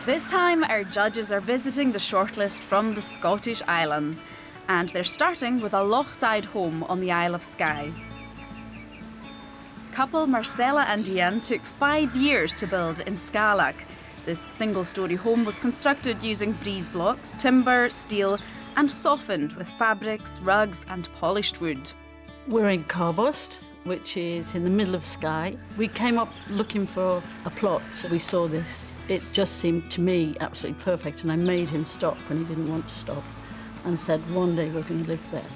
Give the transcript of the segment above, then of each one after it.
This time, our judges are visiting the shortlist from the Scottish Islands, and they're starting with a loch-side home on the Isle of Skye. Couple Marcella and Ian took 5 years to build in Skallac. This single-storey home was constructed using breeze blocks, timber, steel, and softened with fabrics, rugs, and polished wood. We're in Carbost, which is in the middle of Skye. We came up looking for a plot, so we saw this. It just seemed to me absolutely perfect, and I made him stop when he didn't want to stop and said, one day we're going to live there.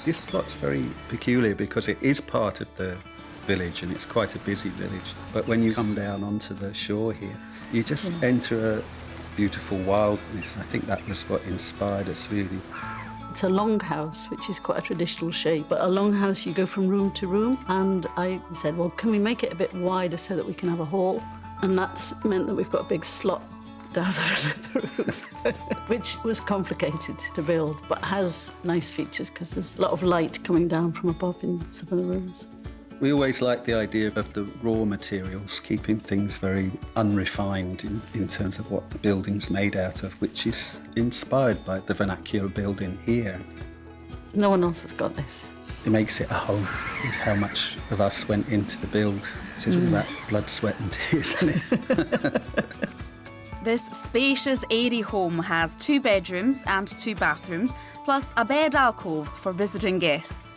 This plot's very peculiar because it is part of the village and it's quite a busy village. But when you come down onto the shore here, you just enter a beautiful wildness. I think that was what inspired us, really. It's a longhouse, which is quite a traditional shape, but a longhouse, you go from room to room. And I said, well, can we make it a bit wider so that we can have a hall? And that's meant that we've got a big slot down the roof, which was complicated to build, but has nice features because there's a lot of light coming down from above in some of the rooms. We always like the idea of the raw materials, keeping things very unrefined in terms of what the building's made out of, which is inspired by the vernacular building here. No one else has got this. It makes it a home. It's how much of us went into the build. This is all that blood, sweat and tears, isn't it? This spacious, airy home has 2 bedrooms and 2 bathrooms, plus a bed alcove for visiting guests.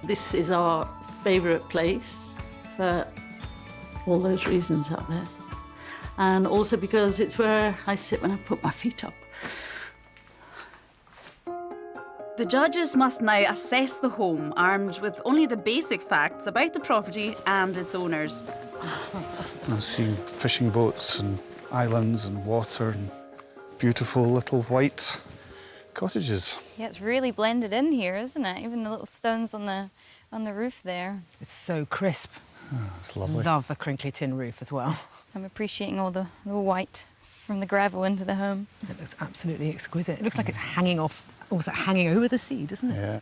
This is our favourite place for all those reasons out there. And also because it's where I sit when I put my feet up. The judges must now assess the home, armed with only the basic facts about the property and its owners. I've seen fishing boats and islands and water and beautiful little white cottages. Yeah, it's really blended in here, isn't it? Even the little stones on the roof there. It's so crisp. Oh, it's lovely. Love the crinkly tin roof as well. I'm appreciating all the white from the gravel into the home. It looks absolutely exquisite. It looks like it's hanging off, almost like hanging over the sea, doesn't it? Yeah.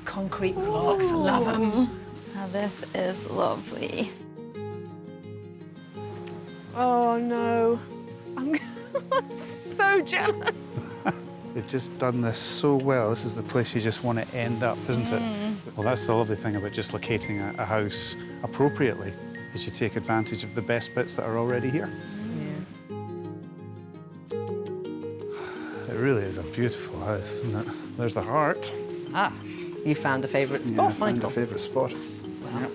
Concrete blocks, love them. Now this is lovely. Oh no, I'm so jealous. They've just done this so well. This is the place you just want to end up, isn't it? Well, that's the lovely thing about just locating a house appropriately, is you take advantage of the best bits that are already here. Yeah. It really is a beautiful house, isn't it? There's the heart. Ah, you found a favourite spot, I found Michael. a favourite spot. Wow.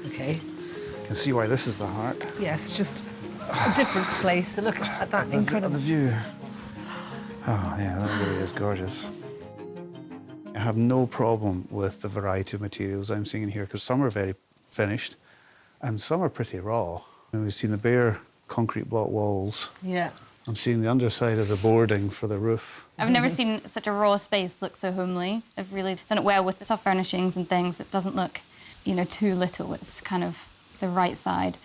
Okay. You can see why this is the heart. Yes, just a different place to look at that incredible The view. Oh, yeah, that really is gorgeous. I have no problem with the variety of materials I'm seeing in here, because some are very finished and some are pretty raw. And we've seen the bare concrete block walls. Yeah. I'm seeing the underside of the boarding for the roof. I've never seen such a raw space look so homely. I've really done it well with the soft furnishings and things. It doesn't look, you know, too little. It's kind of the right side.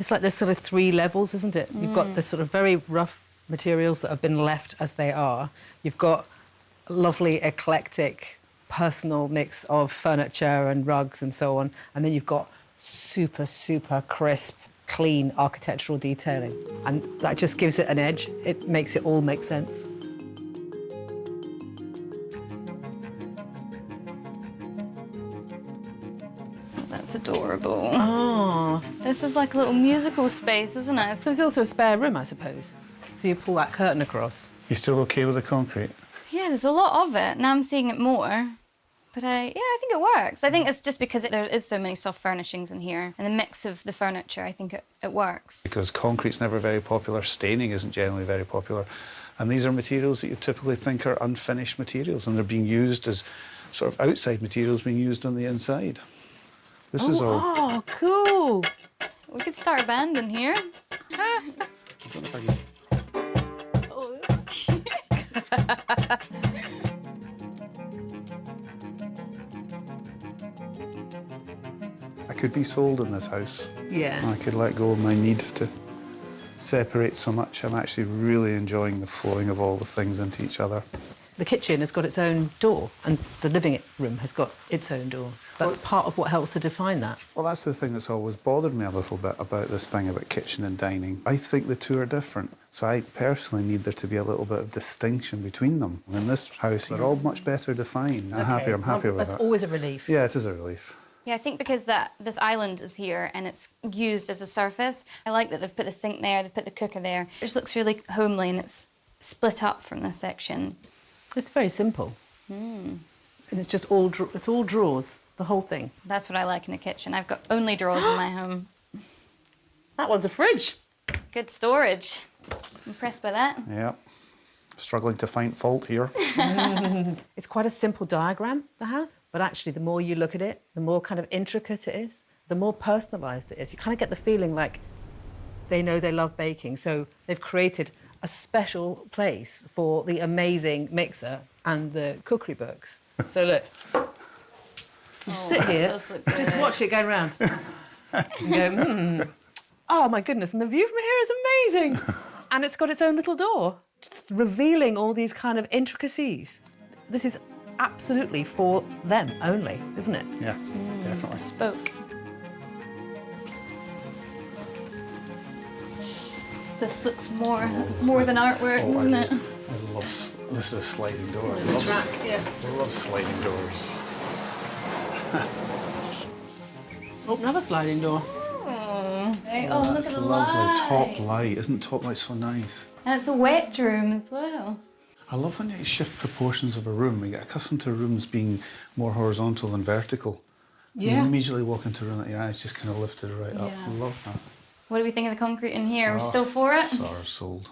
It's like there's sort of 3 levels, isn't it? You've got the sort of very rough materials that have been left as they are. You've got a lovely, eclectic, personal mix of furniture and rugs and so on. And then you've got super, super crisp, clean architectural detailing. And that just gives it an edge. It makes it all make sense. That's adorable. Oh. This is like a little musical space, isn't it? So there's also a spare room, I suppose. So you pull that curtain across. You still okay with the concrete? Yeah, there's a lot of it. Now I'm seeing it more. But I think it works. I think it's just because there is so many soft furnishings in here, and the mix of the furniture, I think it works. Because concrete's never very popular, staining isn't generally very popular, and these are materials that you typically think are unfinished materials, and they're being used as sort of outside materials being used on the inside. This is all... Oh, cool. We could start a band in here. Oh, this is cute. I could be sold in this house. Yeah. I could let go of my need to separate so much. I'm actually really enjoying the flowing of all the things into each other. The kitchen has got its own door, and the living room has got its own door. That's part of what helps to define that. Well, that's the thing that's always bothered me a little bit about this thing about kitchen and dining. I think the two are different. So I personally need there to be a little bit of distinction between them. In this house, they're all much better defined. I'm happy with That's that. always a relief. Yeah, it is a relief. Yeah, I think because this island is here and it's used as a surface, I like that they've put the sink there, they've put the cooker there. It just looks really homely and it's split up from this section. It's very simple. And it's just all drawers, the whole thing. That's what I like in a kitchen. I've got only drawers in my home. That one's a fridge. Good storage. Impressed by that. Yeah. Struggling to find fault here. It's quite a simple diagram, the house, but actually the more you look at it, the more kind of intricate it is, the more personalised it is. You kind of get the feeling like they know they love baking, so they've created a special place for the amazing mixer and the cookery books. So look, you sit here, just watch it go round. And go, oh my goodness, and the view from here is amazing. And it's got its own little door, just revealing all these kind of intricacies. This is absolutely for them only, isn't it? Yeah, definitely. Bespoke. This looks more than artwork, doesn't it? I love this is a sliding door. The track, yeah. I love sliding doors. Oh, another sliding door. Oh, look at the Lovely light. top light. Isn't top light so nice? And it's a wet room as well. I love when you shift proportions of a room. You get accustomed to rooms being more horizontal than vertical. Yeah. You immediately walk into a room that your eyes just kind of lifted right up. I love that. What do we think of the concrete in here? We're still for it? Sorry, sold.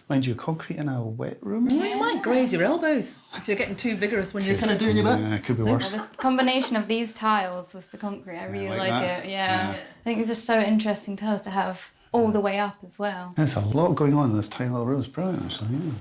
Mind you, concrete in a wet room? Well, you might graze your elbows if you're getting too vigorous when you're kind of doing your bit. Yeah, it could be worse. The combination of these tiles with the concrete, I really like like that. it. Yeah. I think it's just so interesting tiles to have all the way up as well. There's a lot going on in this tiny little room. It's brilliant, actually. Yeah.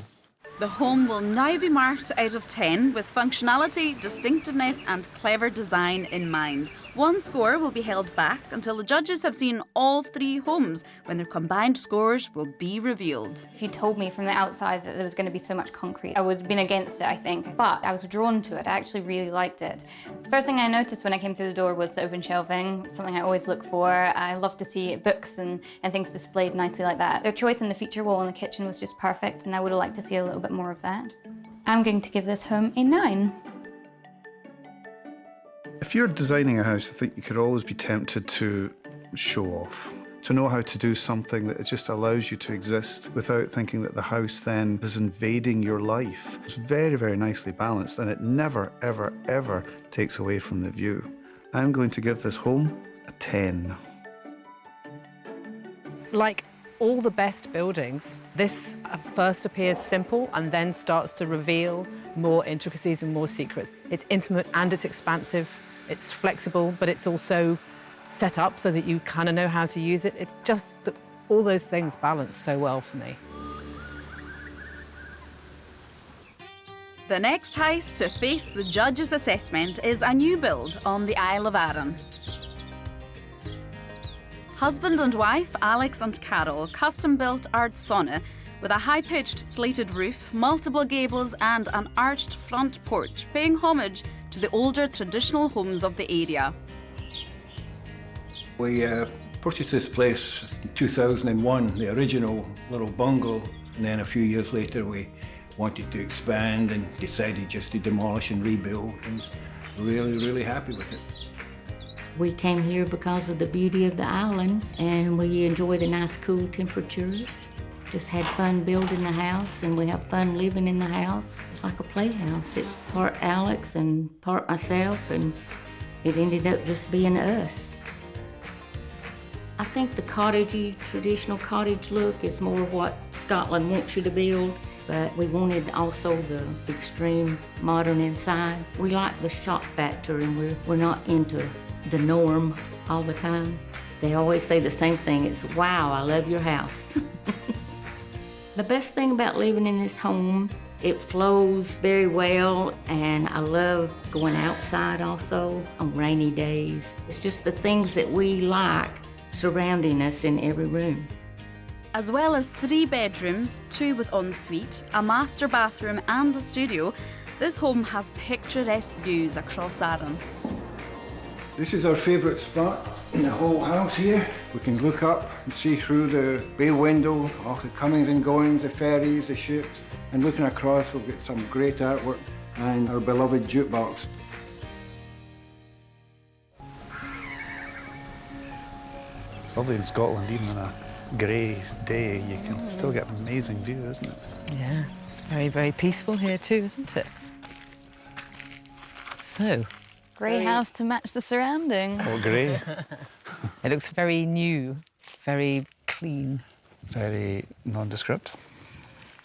The home will now be marked out of 10 with functionality, distinctiveness and clever design in mind. One score will be held back until the judges have seen all 3 homes, when their combined scores will be revealed. If you told me from the outside that there was going to be so much concrete, I would have been against it, I think. But I was drawn to it. I actually really liked it. The first thing I noticed when I came through the door was the open shelving, something I always look for. I love to see books and things displayed nicely like that. Their choice in the feature wall in the kitchen was just perfect, and I would have liked to see a little bit more of that. I'm going to give this home a 9. If you're designing a house, I think you could always be tempted to show off, to know how to do something that just allows you to exist without thinking that the house then is invading your life. It's very, very nicely balanced, and it never, ever, ever takes away from the view. I'm going to give this home a 10. Like all the best buildings, this first appears simple and then starts to reveal more intricacies and more secrets. It's intimate and it's expansive. It's flexible, but it's also set up so that you kind of know how to use it. It's just that all those things balance so well for me. The next house to face the judges' assessment is a new build on the Isle of Arran. Husband and wife, Alex and Carol, custom-built art sauna with a high-pitched slated roof, multiple gables and an arched front porch, paying homage to the older traditional homes of the area. We purchased this place in 2001, the original little bungalow, and then a few years later we wanted to expand and decided just to demolish and rebuild, and really, really happy with it. We came here because of the beauty of the island, and we enjoy the nice cool temperatures. Just had fun building the house, and we have fun living in the house. It's like a playhouse. It's part Alex and part myself, and it ended up just being us. I think the cottagey, traditional cottage look is more what Scotland wants you to build, but we wanted also the extreme modern inside. We like the shock factor, and we're not into the norm all the time. They always say the same thing, it's, wow, I love your house. The best thing about living in this home, it flows very well, and I love going outside also on rainy days. It's just the things that we like surrounding us in every room. As well as 3 bedrooms, 2 with ensuite, a master bathroom and a studio, this home has picturesque views across Arran. This is our favourite spot in the whole house here. We can look up and see through the bay window, all the comings and goings, the ferries, the ships. And looking across, we've got some great artwork and our beloved jukebox. It's lovely in Scotland, even on a grey day, you can still get an amazing view, isn't it? Yeah, it's very, very peaceful here too, isn't it? So, Grey house to match the surroundings. Or grey. it looks very new, very clean. Very nondescript.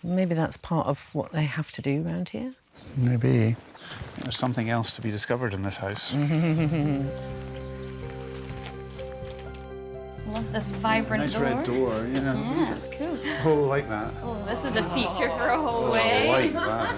Maybe that's part of what they have to do around here. Maybe. There's something else to be discovered in this house. Love this vibrant Nice door. red door, yeah. Yeah, it's cool. Oh, like that. Oh, this is a feature for a Oh, hallway. I like that.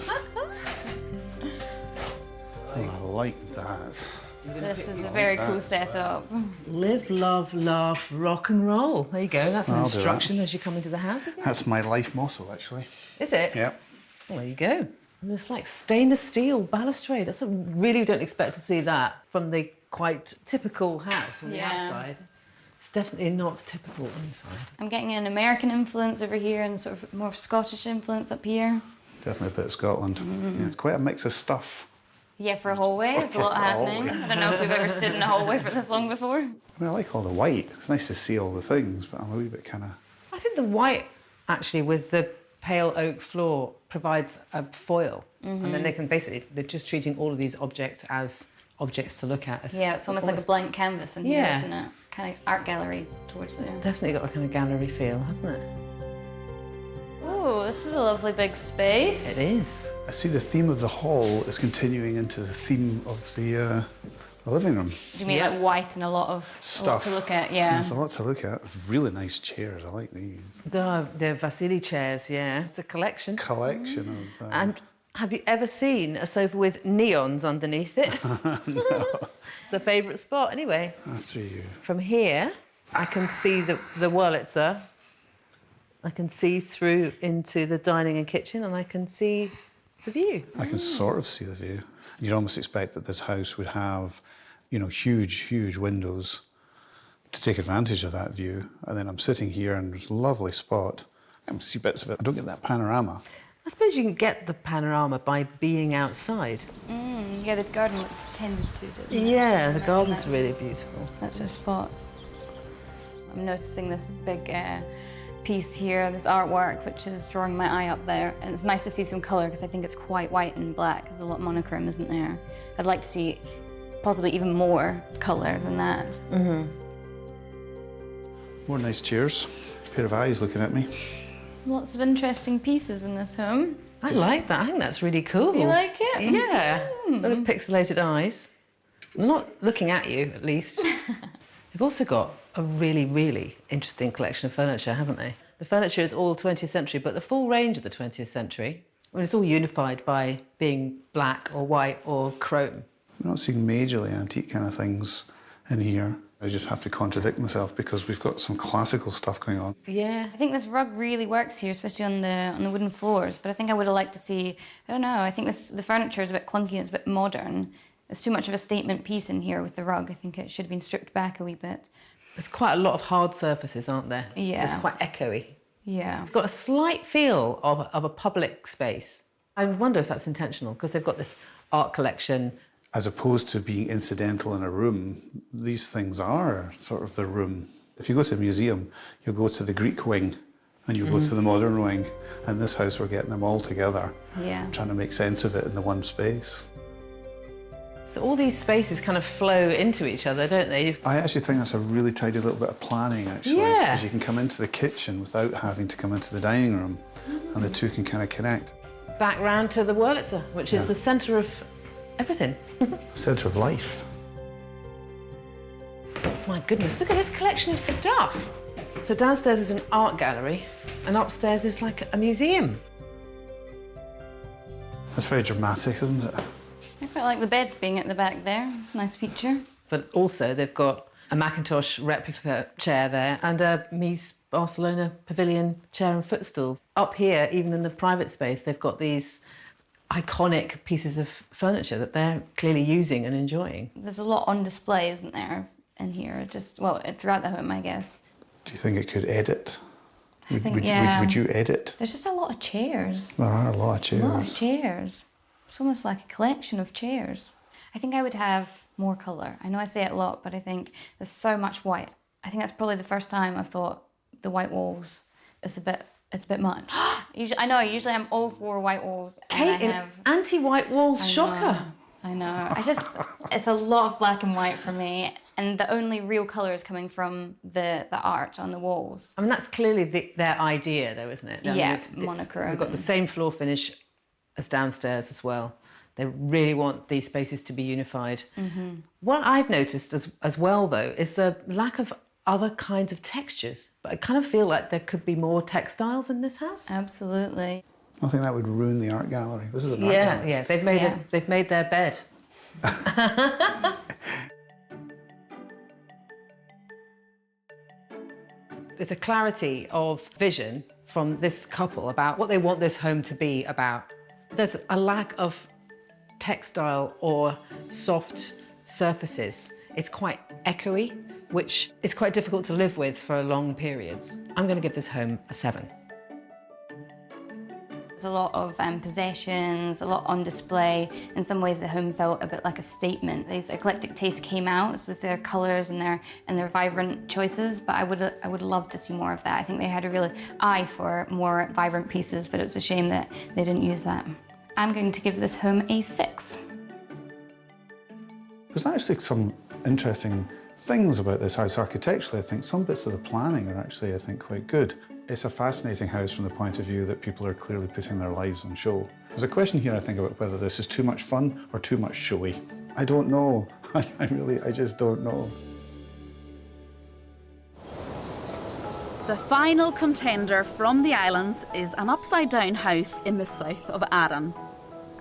Oh, I like that. This is a very cool setup. Live, love, laugh, rock and roll. There you go. That's an I'll do that. instruction as you come into the house, isn't it? That's my life motto, actually. Is it? Yep. Well, there you go. And it's like stainless steel balustrade. That's really don't expect to see that from the quite typical house on the Yeah. outside. It's definitely not typical inside. I'm getting an American influence over here and sort of more Scottish influence up here. Definitely a bit of Scotland. Yeah, it's quite a mix of stuff. Yeah, for a hallway, there's a lot For a happening. hallway. I don't know if we've ever stood in a hallway for this long before. I mean, I like all the white. It's nice to see all the things, but I'm a wee bit kind of... I think the white, actually, with the pale oak floor, provides a foil. And then they can basically, they're just treating all of these objects as objects to look at. As Yeah, it's almost like a blank canvas in here, Yeah. isn't it? Kind of art gallery towards there. Definitely got a kind of gallery feel, hasn't it? Oh, this is a lovely big space. It is. I see the theme of the hall is continuing into the theme of the living room. Do you mean Yeah. like white and a lot Stuff. to look at? Yeah. There's a lot to look at. It's really nice chairs. I like these. The Vasily chairs, yeah. It's a collection. Collection of... And have you ever seen a sofa with neons underneath it? No. It's a favourite spot, anyway. After you. From here, I can see the Wurlitzer. I can see through into the dining and kitchen, and I can see the view. I can sort of see the view. You'd almost expect that this house would have, you know, huge, huge windows to take advantage of that view. And then I'm sitting here and there's a lovely spot. I can see bits of it. I don't get that panorama. I suppose you can get the panorama by being outside. Yeah, the garden looks tended to, doesn't it? Yeah, So the garden's that's- really beautiful. That's our spot. I'm noticing this big piece here, this artwork, which is drawing my eye up there. And it's nice to see some colour because I think it's quite white and black. There's a lot of monochrome, isn't there? I'd like to see possibly even more colour than that. More nice chairs. Pair of eyes looking at me. Lots of interesting pieces in this home. I like that. I think that's really cool. You like it? Yeah. Little pixelated eyes. I'm not looking at you, at least. They've also got a really, really interesting collection of furniture, haven't they? The furniture is all 20th century, but the full range of the 20th century, I mean, it's all unified by being black or white or chrome. I'm not seeing majorly antique kind of things in here. I just have to contradict myself because we've got some classical stuff going on. Yeah. I think this rug really works here, especially on the wooden floors. But I think I would have liked to see, I don't know, I think the furniture is a bit clunky and it's a bit modern. There's too much of a statement piece in here with the rug. I think it should have been stripped back a wee bit. There's quite a lot of hard surfaces, aren't there? Yeah. It's quite echoey. Yeah. It's got a slight feel of a public space. I wonder if that's intentional, because they've got this art collection. As opposed to being incidental in a room, these things are sort of the room. If you go to a museum, you'll go to the Greek wing and you'll go to the modern wing. And this house, we're getting them all together, Yeah. trying to make sense of it in the one space. So all these spaces kind of flow into each other, don't they? I actually think that's a really tidy little bit of planning, actually. Yeah. Because you can come into the kitchen without having to come into the dining room, and the two can kind of connect. Back round to the Wurlitzer, which is the centre of everything. Centre of life. My goodness, look at this collection of stuff. So downstairs is an art gallery, and upstairs is like a museum. That's very dramatic, isn't it? I quite like the bed being at the back there. It's a nice feature. But also they've got a Macintosh replica chair there and a Mies Barcelona pavilion chair and footstool. Up here, even in the private space, they've got these iconic pieces of furniture that they're clearly using and enjoying. There's a lot on display, isn't there, in here? Just, well, throughout the home, I guess. Do you think it could edit? I think, yeah. Would you edit? There's just a lot of chairs. There are a lot of chairs. A lot of chairs. It's almost like a collection of chairs. I think I would have more colour. I know I say it a lot, but I think there's so much white. I think that's probably the first time I've thought the white walls is a bit much. Usually I'm all for white walls. Kate, anti-white walls, shocker. I know. It's a lot of black and white for me, and the only real colour is coming from the art on the walls. I mean, that's clearly their idea, though, isn't it? It's monochrome. They've got the same floor finish as downstairs as well. They really want these spaces to be unified. Mm-hmm. What I've noticed as well, though, is the lack of other kinds of textures. But I kind of feel like there could be more textiles in this house. Absolutely. I think that would ruin the art gallery. This is an art gallery. Yeah, they've made their bed. There's a clarity of vision from this couple about what they want this home to be about. There's a lack of textile or soft surfaces. It's quite echoey, which is quite difficult to live with for long periods. I'm going to give this home a 7. There's a lot of possessions, a lot on display. In some ways, the home felt a bit like a statement. These eclectic tastes came out with their colours and their vibrant choices, but I would love to see more of that. I think they had a real eye for more vibrant pieces, but it was a shame that they didn't use that. I'm going to give this home a 6. There's actually some interesting things about this house architecturally. I think some bits of the planning are actually, I think, quite good. It's a fascinating house from the point of view that people are clearly putting their lives on show. There's a question here, I think, about whether this is too much fun or too much showy. I don't know. I just don't know. The final contender from the islands is an upside-down house in the south of Arran.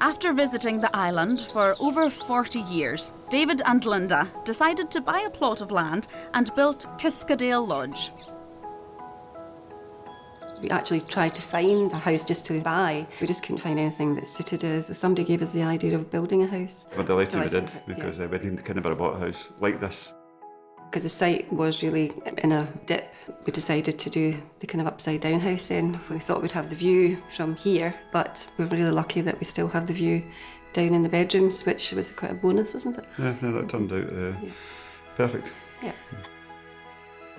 After visiting the island for over 40 years, David and Linda decided to buy a plot of land and built Kiscadel Lodge. We actually tried to find a house just to buy. We just couldn't find anything that suited us. So somebody gave us the idea of building a house. We're delighted we did, because we kind of never bought a house like this. Because the site was really in a dip, we decided to do the kind of upside down house then. We thought we'd have the view from here, but we're really lucky that we still have the view down in the bedrooms, which was quite a bonus, wasn't it? Yeah, no, that turned out perfect. Yeah.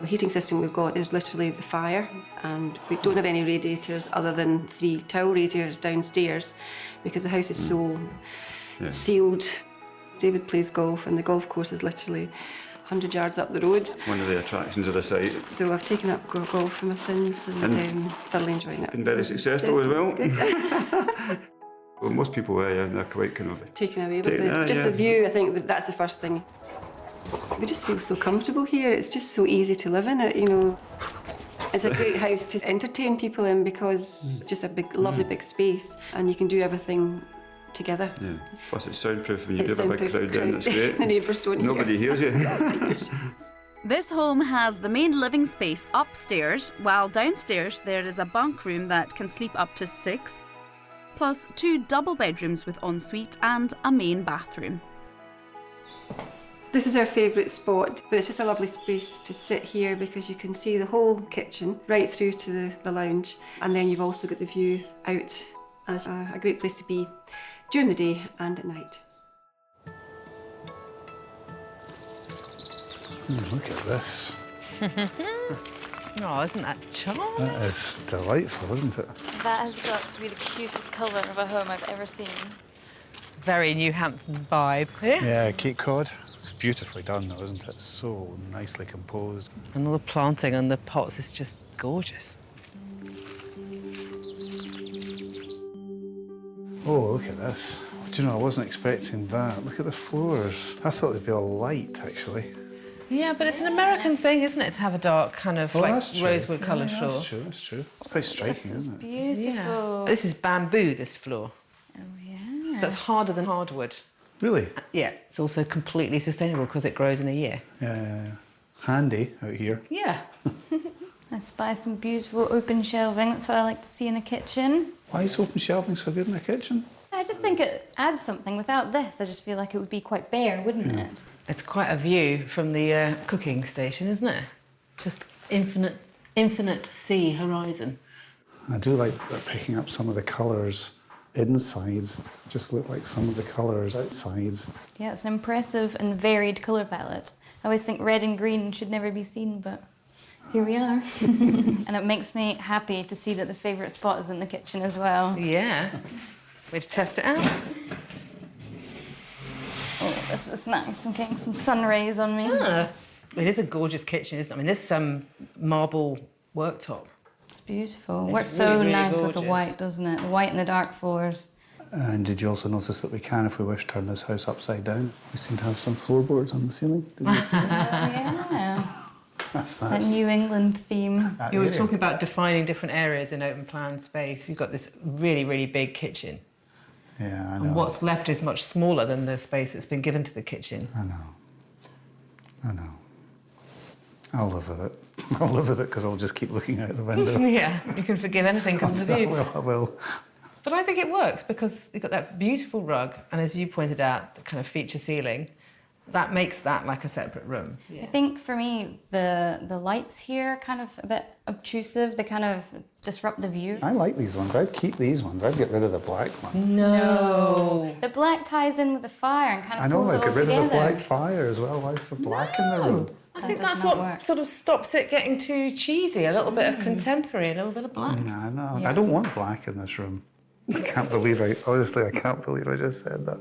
The heating system we've got is literally the fire, and we don't have any radiators other than 3 towel radiators downstairs because the house is so sealed. David plays golf, and the golf course is literally 100 yards up the road. One of the attractions of the site. So I've taken up golf for my sons and thoroughly enjoying it. Been very successful as well. Well, most people they're quite kind of taken away with it. Just the view, I think that's the first thing. We just feel so comfortable here. It's just so easy to live in it, you know. It's a great house to entertain people in because it's just a big, lovely big space, and you can do everything together. Yeah. Plus it's soundproof when you do have a big crowd in, it's great. The neighbours don't hear. Nobody hears you. This home has the main living space upstairs, while downstairs there is a bunk room that can sleep up to 6, plus 2 double bedrooms with ensuite and a main bathroom. This is our favourite spot, but it's just a lovely space to sit here because you can see the whole kitchen right through to the lounge, and then you've also got the view out as a great place to be during the day and at night. Look at this. Oh, isn't that charming? That is delightful, isn't it? That has got to be the cutest colour of a home I've ever seen. Very New Hamptons vibe. Yeah, Cape Cod. Beautifully done though, isn't it? So nicely composed. And all the planting on the pots is just gorgeous. Oh, look at this. Do you know, I wasn't expecting that. Look at the floors. I thought they'd be all light, actually. Yeah, but it's an American thing, isn't it, to have a dark kind of rosewood coloured floor. That's true, that's true. It's quite striking, isn't it? Beautiful. Yeah. This is bamboo, this floor. Oh, yeah. So it's harder than hardwood. Really? Yeah, it's also completely sustainable because it grows in a year. Yeah. Handy out here. Yeah. I spy some beautiful open shelving. That's what I like to see in a kitchen. Why is open shelving so good in a kitchen? I just think it adds something. Without this, I just feel like it would be quite bare, wouldn't it? It's quite a view from the cooking station, isn't it? Just infinite sea horizon. I do like picking up some of the colours inside. Just look like some of the colours outside. Yeah, it's an impressive and varied colour palette. I always think red and green should never be seen, but here we are. And it makes me happy to see that the favourite spot is in the kitchen as well. Yeah. Let's test it out. Oh, this is nice. I'm getting some sun rays on me. Ah, it is a gorgeous kitchen, isn't it? I mean, this marble worktop. It's beautiful. It's Works so really, really nice with gorgeous. the white, doesn't it? The white and the dark floors. And did you also notice that we can, if we wish, turn this house upside down? We seem to have some floorboards on the ceiling. Did you see that? Yeah. That's That nice. New England theme. That You were area. talking about defining different areas in open plan space. You've got this really, really big kitchen. Yeah, I know. And what's left is much smaller than the space that's been given to the kitchen. I know. I'll live with it. I'll live with it because I'll just keep looking out the window. Yeah, you can forgive anything comes of you. I will. But I think it works because you've got that beautiful rug, and as you pointed out, the kind of feature ceiling, that makes that like a separate room. I think for me, the lights here are kind of a bit obtrusive. They kind of disrupt the view. I like these ones. I'd keep these ones. I'd get rid of the black ones. No. The black ties in with the fire and kind of I know, pulls I'd it get all rid together. of the black fire as well. Why is there black in the room? I think That does that's not what work. sort of stops it getting too cheesy. A little bit of contemporary, a little bit of black. No, no. I don't want black in this room. I can't believe I can't believe I just said that.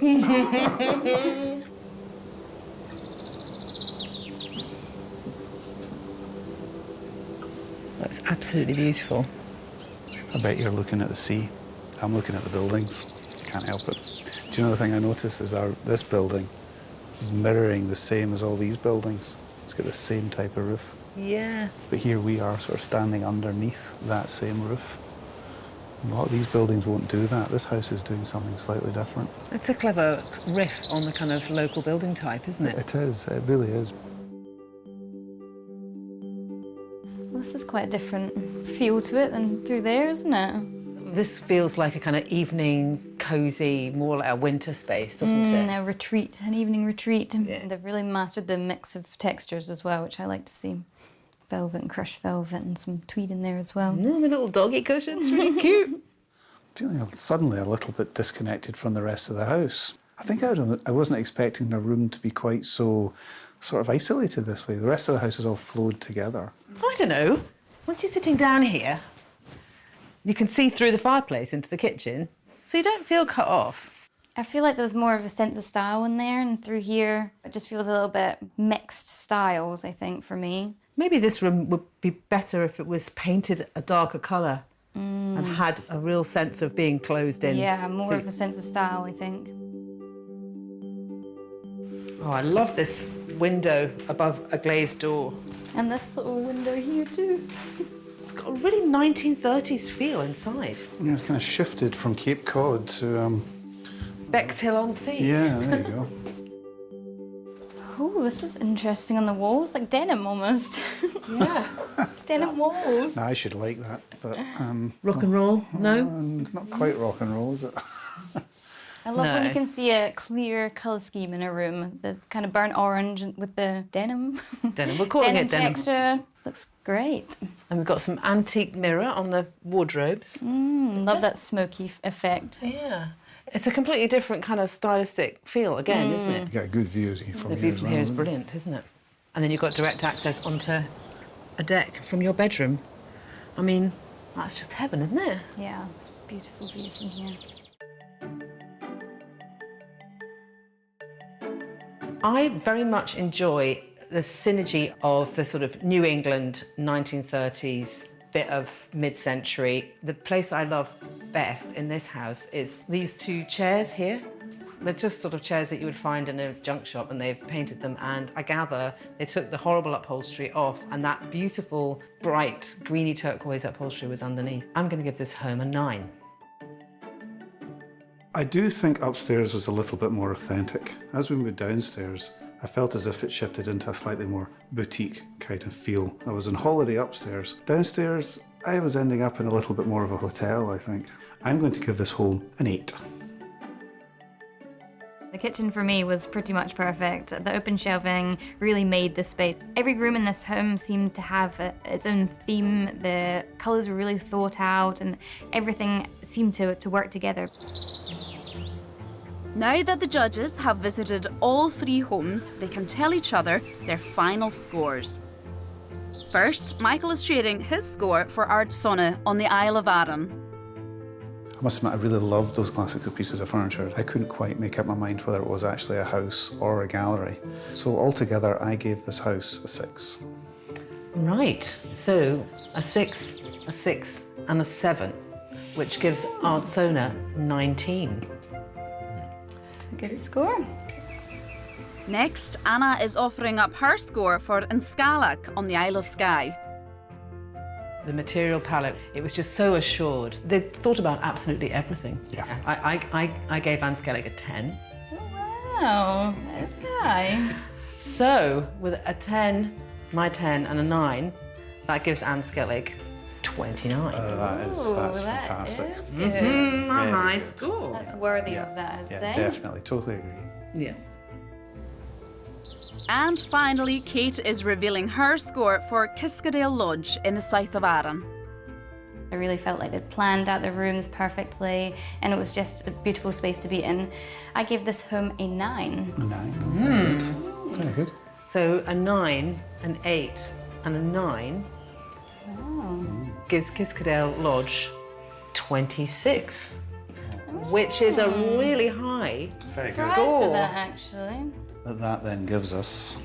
That's absolutely beautiful. I bet you're looking at the sea. I'm looking at the buildings. Can't help it. Do you know the thing I noticed is this building is mirroring the same as all these buildings. It's got the same type of roof. Yeah. But here we are sort of standing underneath that same roof. A lot of these buildings won't do that. This house is doing something slightly different. It's a clever riff on the kind of local building type, isn't it? It is. It really is. Well, this is quite a different feel to it than through there, isn't it? This feels like a kind of evening, cosy, more like a winter space, doesn't it? A retreat, an evening retreat. Yeah. They've really mastered the mix of textures as well, which I like to see. Velvet and crushed velvet and some tweed in there as well. The little doggy cushions, really cute. Feeling suddenly a little bit disconnected from the rest of the house. I think I wasn't expecting the room to be quite so sort of isolated this way. The rest of the house is all flowed together. I don't know. Once you're sitting down here, you can see through the fireplace into the kitchen, so you don't feel cut off. I feel like there's more of a sense of style in there, and through here, it just feels a little bit mixed styles, I think, for me. Maybe this room would be better if it was painted a darker colour and had a real sense of being closed in. Yeah, more So- of a sense of style, I think. Oh, I love this window above a glazed door. And this little window here too. It's got a really 1930s feel inside. Yeah, it's kind of shifted from Cape Cod to, Bexhill-on-Sea. yeah, there you go. Oh, this is interesting on the walls, like denim almost. Yeah. Denim walls. I should like that, but Rock and roll? No? it's not quite rock and roll, is it? I love when No. you can see a clear colour scheme in a room. The kind of burnt orange with the denim. Denim. We're calling denim it denim. texture. Looks great. And we've got some antique mirror on the wardrobes. Love that smoky effect. Yeah. It's a completely different kind of stylistic feel again, isn't it? You get a good view from The here view as from well, here is isn't it? brilliant, isn't it? And then you've got direct access onto a deck from your bedroom. I mean, that's just heaven, isn't it? Yeah, it's a beautiful view from here. I very much enjoy the synergy of the sort of New England 1930s bit of mid-century. The place I love best in this house is these two chairs here. They're just sort of chairs that you would find in a junk shop, and they've painted them, and I gather they took the horrible upholstery off and that beautiful, bright, greeny turquoise upholstery was underneath. I'm going to give this home a 9. I do think upstairs was a little bit more authentic. As we moved downstairs, I felt as if it shifted into a slightly more boutique kind of feel. I was on holiday upstairs. Downstairs, I was ending up in a little bit more of a hotel, I think. I'm going to give this home an 8. The kitchen for me was pretty much perfect. The open shelving really made the space. Every room in this home seemed to have its own theme. The colours were really thought out and everything seemed to work together. Now that the judges have visited all 3 homes, they can tell each other their final scores. First, Michael is sharing his score for Art Sauna on the Isle of Arran. I must admit, I really loved those classical pieces of furniture. I couldn't quite make up my mind whether it was actually a house or a gallery. So altogether, I gave this house a 6. Right, so a 6, a 6 and a 7, which gives Art Sauna 19. It's a good score. Next, Anna is offering up her score for Skallac on the Isle of Skye. The material palette, it was just so assured. They thought about absolutely everything. Yeah. I gave Anne Skallac a 10. Oh, wow, that's high. So, with a 10, my 10 and a 9, that gives Anne Skallac 29. That's fantastic. That is good. A high score. That's worthy of that, I'd Yeah, say. definitely, totally agree. Yeah. And finally, Kate is revealing her score for Kiscadel Lodge in the south of Arran. I really felt like they'd planned out the rooms perfectly and it was just a beautiful space to be in. I gave this home a 9. A 9. Very good. So a 9, an 8 and a 9 gives Kiscadel Lodge 26, which is a really high Very good. Surprised at that, actually. That then gives us...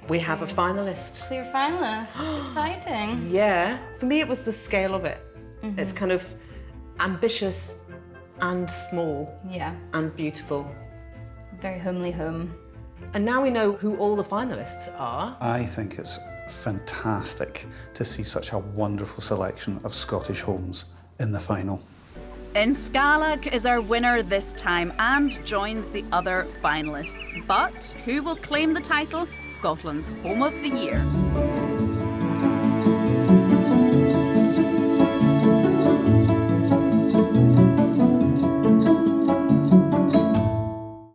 We have a finalist. Clear finalist. It's exciting. Yeah. For me, it was the scale of it. It's kind of ambitious and small Yeah, and beautiful. very homely home. And now we know who all the finalists are. I think it's fantastic to see such a wonderful selection of Scottish homes in the final. Skallac is our winner this time and joins the other finalists. But who will claim the title Scotland's Home of the Year?